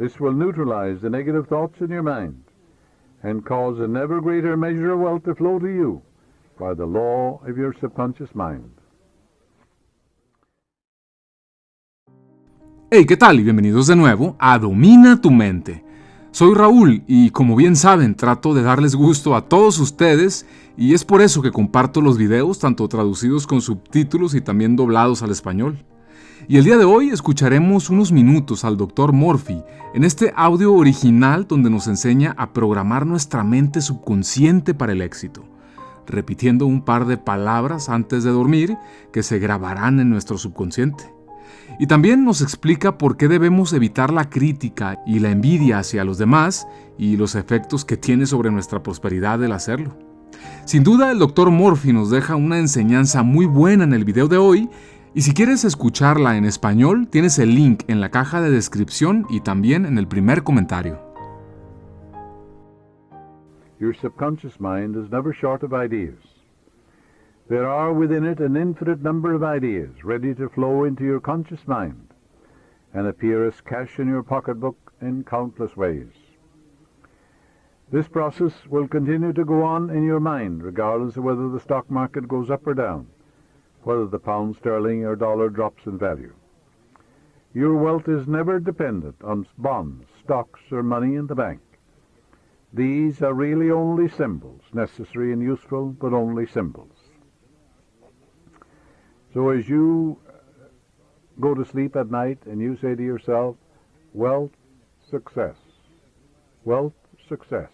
This will neutralize the negative thoughts in your mind and cause an ever greater measure of wealth to flow to you by the law of your subconscious mind. Hey, ¿qué tal? Y bienvenidos de nuevo a Domina tu Mente. Soy Raúl y como bien saben, trato de darles gusto a todos ustedes y es por eso que comparto los videos tanto traducidos con subtítulos y también doblados al español. Y el día de hoy escucharemos unos minutos al Dr. Murphy en este audio original donde nos enseña a programar nuestra mente subconsciente para el éxito, repitiendo un par de palabras antes de dormir que se grabarán en nuestro subconsciente. Y también nos explica por qué debemos evitar la crítica y la envidia hacia los demás y los efectos que tiene sobre nuestra prosperidad el hacerlo. Sin duda, el Dr. Murphy nos deja una enseñanza muy buena en el video de hoy. Y si quieres escucharla en español, tienes el link en la caja de descripción y también en el primer comentario. Your subconscious mind is never short of ideas. There are within it an infinite number of ideas ready to flow into your conscious mind and appear as cash in your pocketbook in countless ways. This process will continue to go on in your mind regardless of whether the stock market goes up or down, whether the pound sterling or dollar drops in value. Your wealth is never dependent on bonds, stocks, or money in the bank. These are really only symbols, necessary and useful, but only symbols. So as you go to sleep at night and you say to yourself, wealth, success, wealth, success.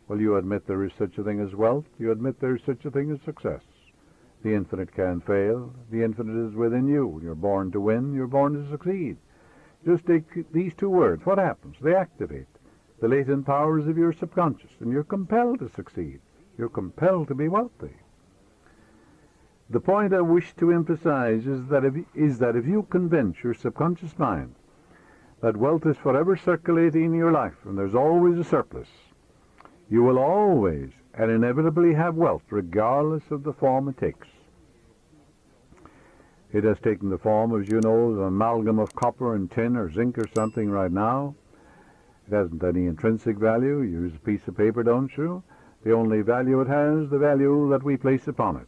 Well, you admit there is such a thing as wealth. You admit there is such a thing as success. The infinite can't fail. The infinite is within you. You're born to win. You're born to succeed. Just take these two words. What happens? They activate the latent powers of your subconscious, and you're compelled to succeed. You're compelled to be wealthy. The point I wish to emphasize is that if you convince your subconscious mind that wealth is forever circulating in your life and there's always a surplus, you will always and inevitably have wealth, regardless of the form it takes. It has taken the form, as you know, an amalgam of copper and tin or zinc or something right now. It hasn't any intrinsic value. You use a piece of paper, don't you? The only value it has, the value that we place upon it.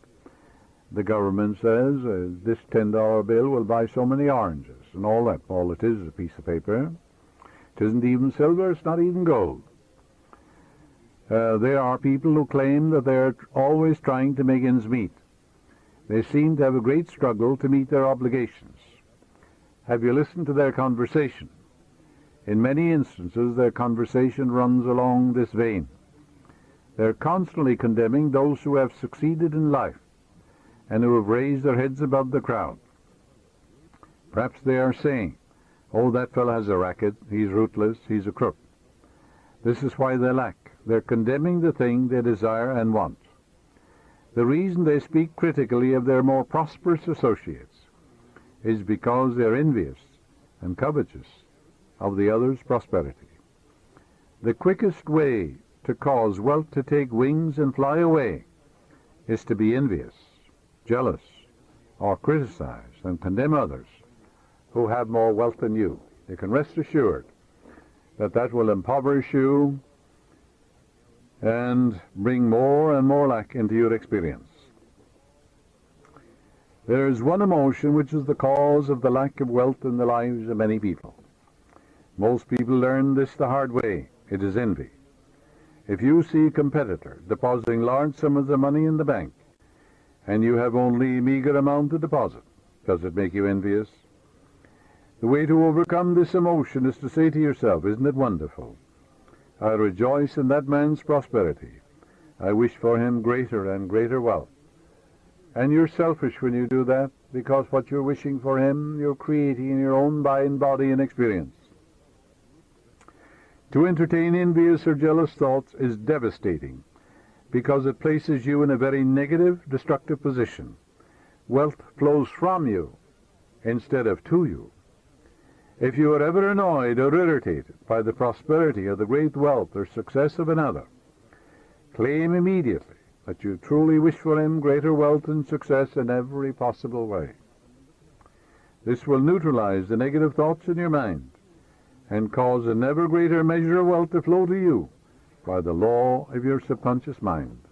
The government says this $10 bill will buy so many oranges and all that. All it is a piece of paper. It isn't even silver. It's not even gold. There are people who claim that they're always trying to make ends meet. They seem to have a great struggle to meet their obligations. Have you listened to their conversation? In many instances, their conversation runs along this vein. They're constantly condemning those who have succeeded in life and who have raised their heads above the crowd. Perhaps they are saying, oh, that fellow has a racket, he's ruthless, he's a crook. This is why they lack. They're condemning the thing they desire and want. The reason they speak critically of their more prosperous associates is because they're envious and covetous of the other's prosperity. The quickest way to cause wealth to take wings and fly away is to be envious, jealous, or criticize and condemn others who have more wealth than you. You can rest assured that that will impoverish you and bring more and more lack into your experience. There is one emotion which is the cause of the lack of wealth in the lives of many people. Most people learn this the hard way. It is envy. If you see a competitor depositing large sums of money in the bank and you have only a meager amount to deposit, does it make you envious? The way to overcome this emotion is to say to yourself, isn't it wonderful? I rejoice in that man's prosperity. I wish for him greater and greater wealth. And you're selfish when you do that, because what you're wishing for him, you're creating in your own mind, body, and experience. To entertain envious or jealous thoughts is devastating, because it places you in a very negative, destructive position. Wealth flows from you instead of to you. If you are ever annoyed or irritated by the prosperity or the great wealth or success of another, claim immediately that you truly wish for him greater wealth and success in every possible way. This will neutralize the negative thoughts in your mind and cause an ever greater measure of wealth to flow to you by the law of your subconscious mind.